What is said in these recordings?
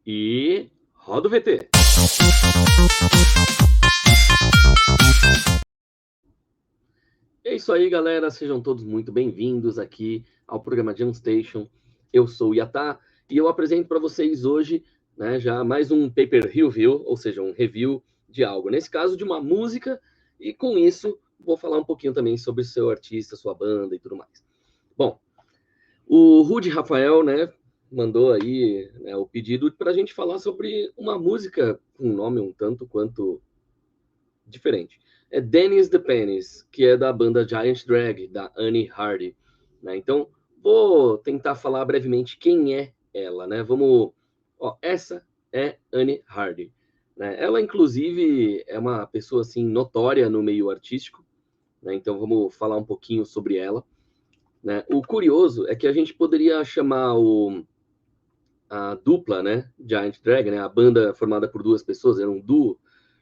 E roda o VT. É isso aí, galera. Sejam todos muito bem-vindos aqui ao programa Jam Station. Eu sou o Yatá e eu apresento para vocês hoje, né, já mais um paper review, ou seja, um review de algo. Nesse caso, de uma música. E com isso, vou falar um pouquinho também sobre o seu artista, sua banda e tudo mais. Bom, o Rudy Rafael, né, mandou aí, né, o pedido para a gente falar sobre uma música com um nome um tanto quanto diferente. É Dennis the Penis, que é da banda Giant Drag, da Annie Hardy. Né? Então, vou tentar falar brevemente quem é ela. Né? Vamos. Ó, essa é Annie Hardy. Né? Ela, inclusive, é uma pessoa assim notória no meio artístico. Né? Então, vamos falar um pouquinho sobre ela. Né? O curioso é que a gente poderia chamar a dupla, né, Giant Drag, né, a banda formada por duas pessoas, era um duo,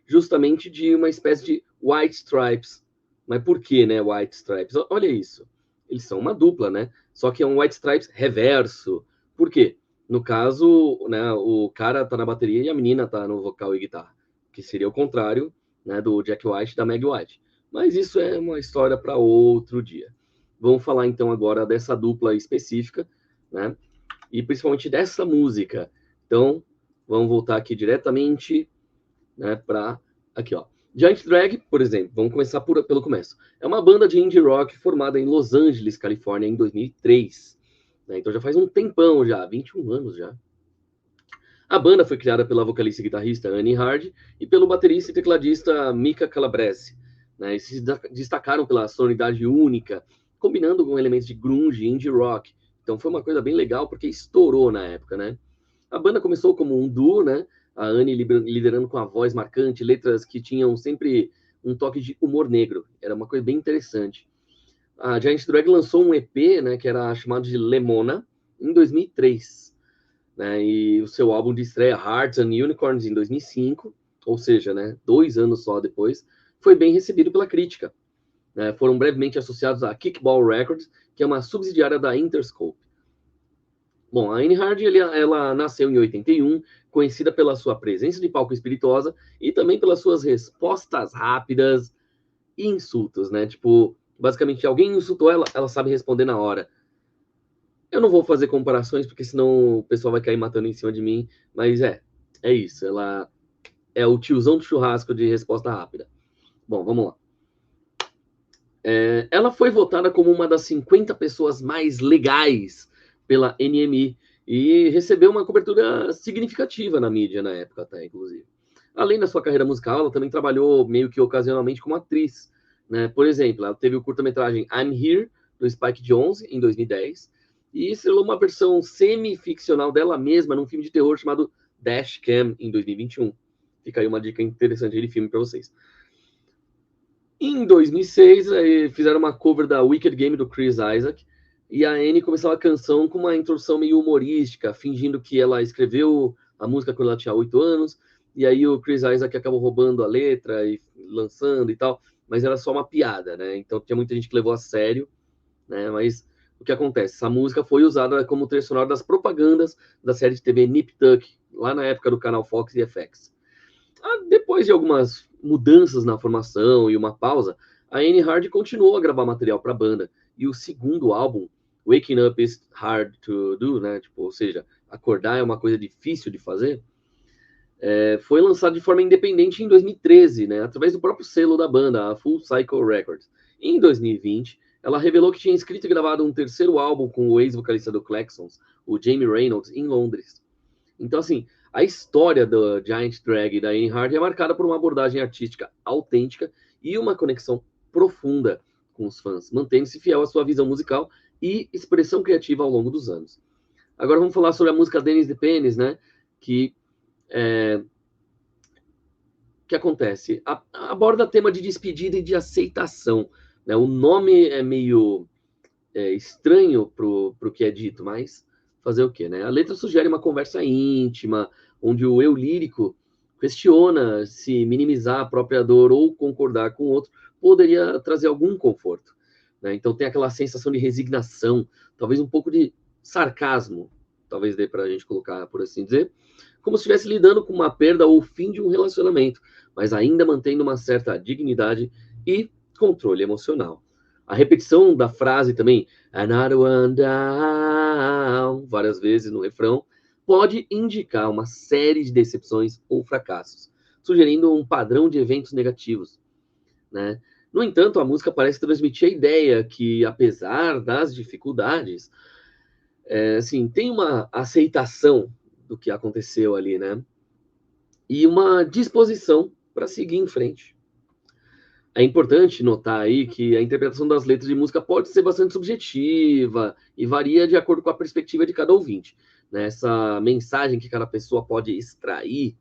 justamente de uma espécie de White Stripes. Mas por que, né, White Stripes? Olha isso. Eles são uma dupla, né? Só que é um White Stripes reverso. Por quê? No caso, né, o cara tá na bateria e a menina tá no vocal e guitarra, que seria o contrário, né, do Jack White e da Meg White. Mas isso é uma história para outro dia. Vamos falar então agora dessa dupla específica, né? E principalmente dessa música. Então, vamos voltar aqui diretamente, né, para aqui, ó. Giant Drag, por exemplo, vamos começar pelo começo. É uma banda de indie rock formada em Los Angeles, Califórnia, em 2003. Né? Então já faz um tempão já, 21 anos já. A banda foi criada pela vocalista e guitarrista Annie Hardy e pelo baterista e tecladista Mika Calabrese. Né? E se destacaram pela sonoridade única, combinando com elementos de grunge e indie rock. Então foi uma coisa bem legal porque estourou na época, né? A banda começou como um duo, né? A Annie liderando com a voz marcante, letras que tinham sempre um toque de humor negro. Era uma coisa bem interessante. A Giant Drag lançou um EP, né, que era chamado de Lemona, em 2003. Né, e o seu álbum de estreia, Hearts and Unicorns, em 2005, ou seja, né, 2 anos só depois, foi bem recebido pela crítica. Né, foram brevemente associados à Kickball Records, que é uma subsidiária da Interscope. Bom, a Annie Hardy, ela nasceu em 81, conhecida pela sua presença de palco espirituosa e também pelas suas respostas rápidas e insultos, né? Tipo, basicamente, alguém insultou ela, ela sabe responder na hora. Eu não vou fazer comparações, porque senão o pessoal vai cair matando em cima de mim, mas é isso. Ela é o tiozão do churrasco de resposta rápida. Bom, vamos lá. Ela foi votada como uma das 50 pessoas mais legais pela NME e recebeu uma cobertura significativa na mídia na época, até, inclusive. Além da sua carreira musical, ela também trabalhou meio que ocasionalmente como atriz. Né? Por exemplo, ela teve o curta-metragem I'm Here, do Spike Jonze, em 2010, e estrelou uma versão semi-ficcional dela mesma num filme de terror chamado Dashcam, em 2021. Fica aí uma dica interessante de filme para vocês. Em 2006, fizeram uma cover da Wicked Game do Chris Isaak, e a Annie começou a canção com uma introdução meio humorística, fingindo que ela escreveu a música quando ela tinha 8 anos, e aí o Chris Isaak acabou roubando a letra e lançando e tal, mas era só uma piada, né? Então tinha muita gente que levou a sério, né? Mas o que acontece? Essa música foi usada como trilha sonora das propagandas da série de TV Nip Tuck, lá na época do canal Fox e FX. Depois de algumas mudanças na formação e uma pausa, a Annie Hardy continuou a gravar material para a banda. E o segundo álbum, Waking Up is Hard to Do, né? Tipo, ou seja, acordar é uma coisa difícil de fazer, foi lançado de forma independente em 2013, né? Através do próprio selo da banda, a Full Cycle Records. Em 2020, ela revelou que tinha escrito e gravado um terceiro álbum com o ex-vocalista do Claxons, o Jamie Reynolds, em Londres. Então, assim, a história do Giant Drag e da Annie Hardy é marcada por uma abordagem artística autêntica e uma conexão profunda com os fãs, mantendo-se fiel à sua visão musical e expressão criativa ao longo dos anos. Agora vamos falar sobre a música Dennis the Penis, né? Que acontece? Aborda tema de despedida e de aceitação. Né? O nome é meio estranho pro que é dito, mas fazer o quê, né? A letra sugere uma conversa íntima, onde o eu lírico questiona se minimizar a própria dor ou concordar com o outro poderia trazer algum conforto. Né? Então tem aquela sensação de resignação, talvez um pouco de sarcasmo, talvez dê para a gente colocar por assim dizer, como se estivesse lidando com uma perda ou o fim de um relacionamento, mas ainda mantendo uma certa dignidade e controle emocional. A repetição da frase também, another one down, várias vezes no refrão, pode indicar uma série de decepções ou fracassos, sugerindo um padrão de eventos negativos, né? No entanto, a música parece transmitir a ideia que, apesar das dificuldades, assim, tem uma aceitação do que aconteceu ali, né? E uma disposição para seguir em frente. É importante notar aí que a interpretação das letras de música pode ser bastante subjetiva e varia de acordo com a perspectiva de cada ouvinte, né? Essa mensagem que cada pessoa pode extrair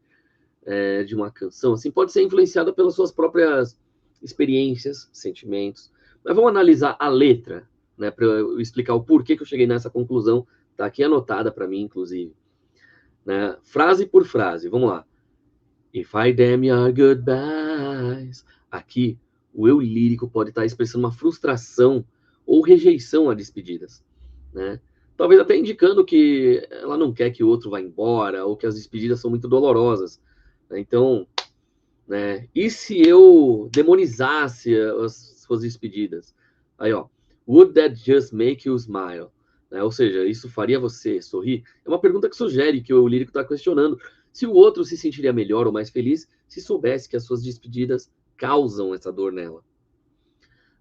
de uma canção, assim, pode ser influenciada pelas suas próprias experiências, sentimentos. Mas vamos analisar a letra, né, para eu explicar o porquê que eu cheguei nessa conclusão. Tá aqui anotada para mim, inclusive. Né? Frase por frase, vamos lá. If I damn your goodbyes. Aqui, o eu lírico pode estar expressando uma frustração ou rejeição a despedidas, né? Talvez até indicando que ela não quer que o outro vá embora ou que as despedidas são muito dolorosas. Então, né? E se eu demonizasse as suas despedidas? Aí, ó. Would that just make you smile? Né? Ou seja, isso faria você sorrir? É uma pergunta que sugere que o lírico está questionando se o outro se sentiria melhor ou mais feliz se soubesse que as suas despedidas causam essa dor nela.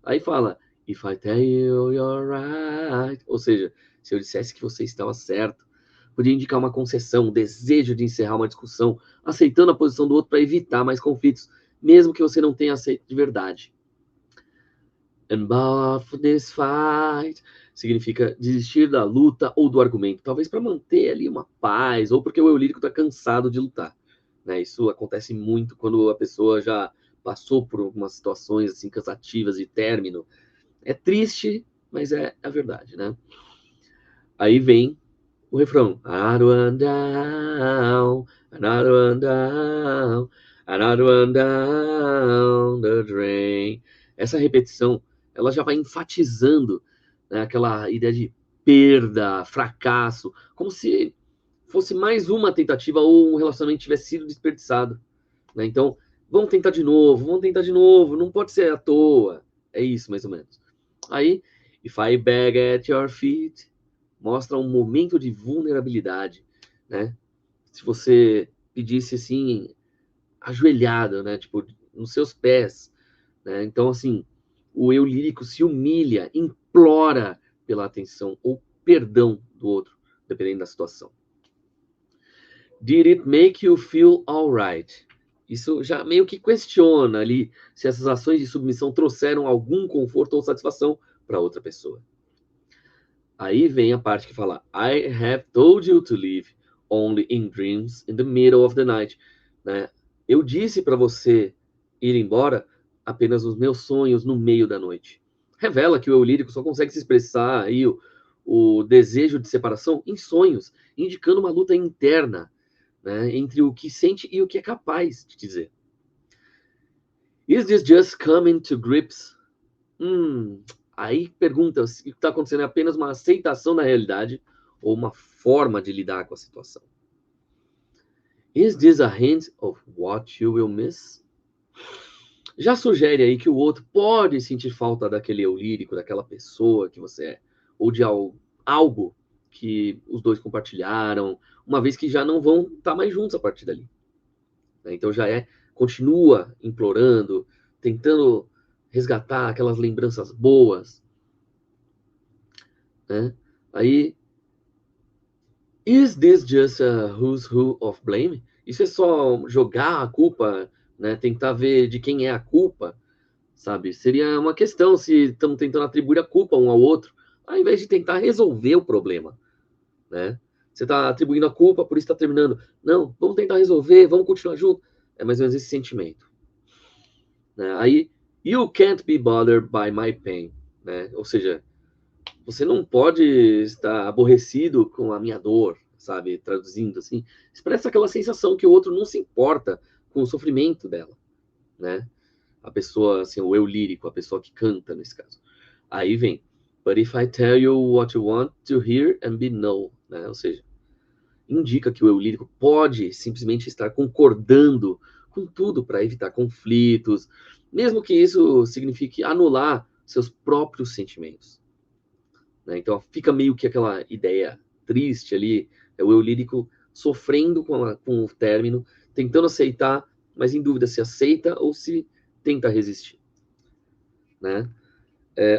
Aí fala, if I tell you you're right. Ou seja, se eu dissesse que você estava certo, podia indicar uma concessão, um desejo de encerrar uma discussão, aceitando a posição do outro para evitar mais conflitos, mesmo que você não tenha aceito de verdade. And bow for this fight significa desistir da luta ou do argumento, talvez para manter ali uma paz, ou porque o eu lírico está cansado de lutar. Né? Isso acontece muito quando a pessoa já passou por algumas situações assim cansativas de término. É triste, mas é a verdade, né? Aí vem o refrão. Another one down, another one down, another one down the drain. Essa repetição, ela já vai enfatizando, né, aquela ideia de perda, fracasso, como se fosse mais uma tentativa ou um relacionamento tivesse sido desperdiçado. Né? Então, vamos tentar de novo, não pode ser à toa. É isso, mais ou menos. Aí, if I beg at your feet, mostra um momento de vulnerabilidade, né? Se você pedisse assim, ajoelhado, né? Tipo, nos seus pés, né? Então, assim, o eu lírico se humilha, implora pela atenção ou perdão do outro, dependendo da situação. Did it make you feel alright? Isso já meio que questiona ali se essas ações de submissão trouxeram algum conforto ou satisfação para outra pessoa. Aí vem a parte que fala I have told you to leave only in dreams in the middle of the night. Né? Eu disse para você ir embora apenas nos meus sonhos no meio da noite. Revela que o eu lírico só consegue se expressar aí o desejo de separação em sonhos, indicando uma luta interna, né, entre o que sente e o que é capaz de dizer. Is this just coming to grips? Aí pergunta se o que está acontecendo é apenas uma aceitação da realidade ou uma forma de lidar com a situação. Is this a hint of what you will miss? Já sugere aí que o outro pode sentir falta daquele eu lírico, daquela pessoa que você é, ou de algo que os dois compartilharam, uma vez que já não vão estar mais juntos a partir dali. Então já continua implorando, tentando resgatar aquelas lembranças boas. Né? Aí, is this just a who's who of blame? Isso é só jogar a culpa, né? Tentar ver de quem é a culpa, sabe? Seria uma questão se estamos tentando atribuir a culpa um ao outro, ao invés de tentar resolver o problema, né? Você está atribuindo a culpa, por isso está terminando. Não, vamos tentar resolver, vamos continuar junto. É mais ou menos esse sentimento. Né? Aí, you can't be bothered by my pain. Né? Ou seja, você não pode estar aborrecido com a minha dor, sabe? Traduzindo assim, expressa aquela sensação que o outro não se importa com o sofrimento dela, né? A pessoa, assim, o eu lírico, a pessoa que canta nesse caso. Aí vem, but if I tell you what you want to hear and be no, né? Ou seja, indica que o eu lírico pode simplesmente estar concordando com tudo para evitar conflitos, mesmo que isso signifique anular seus próprios sentimentos. Né? Então fica meio que aquela ideia triste ali, é o eu lírico sofrendo com o término, tentando aceitar, mas em dúvida se aceita ou se tenta resistir. Né?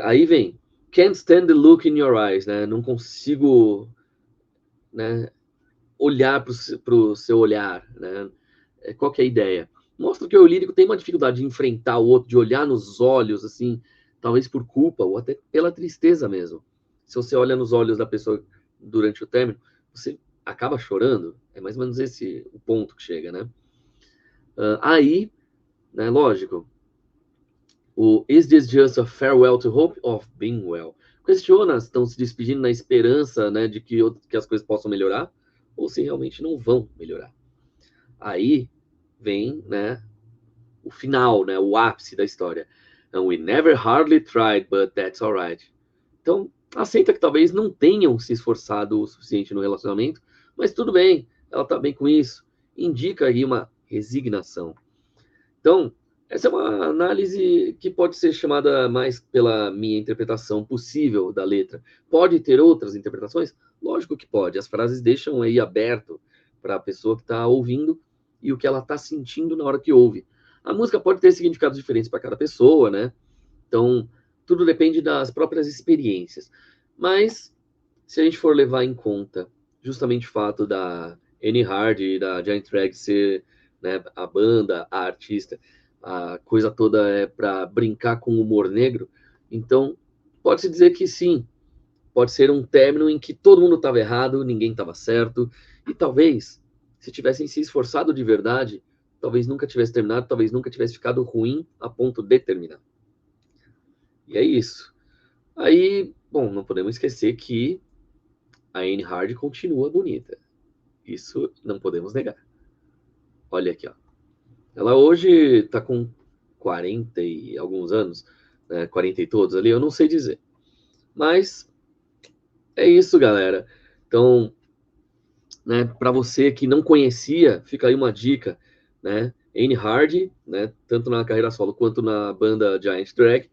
Aí vem, can't stand the look in your eyes, né? Não consigo, né, olhar para o seu olhar, né? Qual que é a ideia? Mostra que o eu lírico tem uma dificuldade de enfrentar o outro, de olhar nos olhos, assim, talvez por culpa ou até pela tristeza mesmo. Se você olha nos olhos da pessoa durante o término, você acaba chorando. É mais ou menos esse o ponto que chega, né? Aí, né, lógico, o Is this just a farewell to hope of being well? Questiona se estão se despedindo na esperança, né, de que as coisas possam melhorar ou se realmente não vão melhorar. Aí vem, né, o final, né, o ápice da história. And we never hardly tried, but that's alright. Então, aceita que talvez não tenham se esforçado o suficiente no relacionamento, mas tudo bem, ela tá bem com isso. Indica aí uma resignação. Então, essa é uma análise que pode ser chamada mais pela minha interpretação possível da letra. Pode ter outras interpretações? Lógico que pode. As frases deixam aí aberto para a pessoa que está ouvindo e o que ela está sentindo na hora que ouve. A música pode ter significados diferentes para cada pessoa, né? Então, tudo depende das próprias experiências. Mas, se a gente for levar em conta justamente o fato da Annie Hard e da Giant Drag ser, né, a banda, a artista, a coisa toda é para brincar com o humor negro, então pode-se dizer que sim, pode ser um término em que todo mundo estava errado, ninguém estava certo, e talvez, se tivessem se esforçado de verdade, talvez nunca tivesse terminado, talvez nunca tivesse ficado ruim a ponto de terminar. E é isso. Aí, bom, não podemos esquecer que a Annie Hard continua bonita. Isso não podemos negar. Olha aqui, ó. Ela hoje está com 40 e alguns anos, né? 40 e todos ali, eu não sei dizer. Mas é isso, galera. Então, né, para você que não conhecia, fica aí uma dica, né? Annie Hard, né, tanto na carreira solo quanto na banda Giant Drag,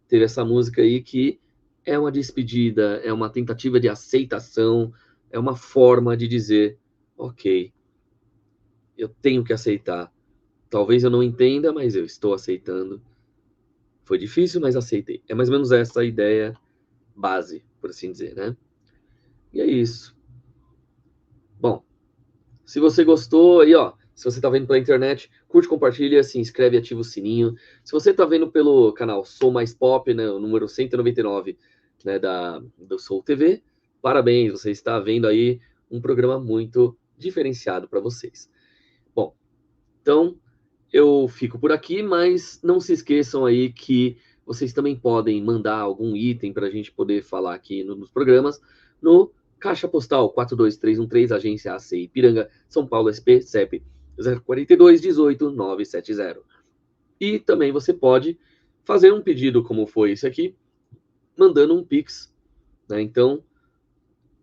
teve essa música aí que é uma despedida, é uma tentativa de aceitação, é uma forma de dizer, ok, eu tenho que aceitar. Talvez eu não entenda, mas eu estou aceitando. Foi difícil, mas aceitei. É mais ou menos essa a ideia base, por assim dizer, né? E é isso. Bom, se você gostou, aí ó, se você tá vendo pela internet, curte, compartilha, se inscreve e ativa o sininho. Se você tá vendo pelo canal Sou Mais Pop, né, o número 199, né, do Soul TV, parabéns, você está vendo aí um programa muito diferenciado para vocês. Bom, então eu fico por aqui, mas não se esqueçam aí que vocês também podem mandar algum item para a gente poder falar aqui nos programas no Caixa Postal 42313, Agência AC Ipiranga, São Paulo, SP, CEP 042 18 970. E também você pode fazer um pedido como foi esse aqui, mandando um Pix, né? Então,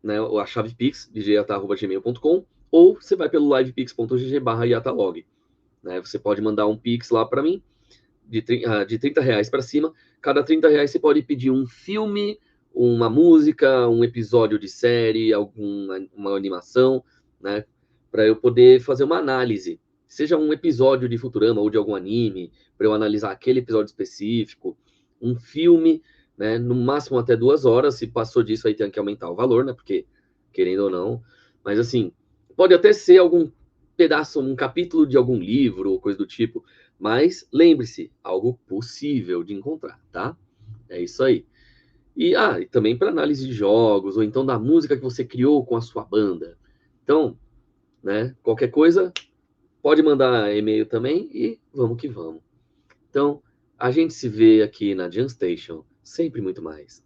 né, a chave Pix, djata@gmail.com, ou você vai pelo livepix.gg/yatalog. Né? Você pode mandar um Pix lá para mim, de R$30 para cima. Cada R$30 você pode pedir um filme, uma música, um episódio de série, uma animação, né? Para eu poder fazer uma análise. Seja um episódio de Futurama ou de algum anime, para eu analisar aquele episódio específico. Um filme, né? No máximo até 2 horas. Se passou disso, aí tem que aumentar o valor, né? Porque, querendo ou não. Mas assim, pode até ser algum pedaço, um capítulo de algum livro ou coisa do tipo, mas lembre-se, algo possível de encontrar, tá? É isso aí. E também para análise de jogos ou então da música que você criou com a sua banda. Então, né, qualquer coisa, pode mandar e-mail também e vamos que vamos. Então, a gente se vê aqui na Jam Station, sempre muito mais.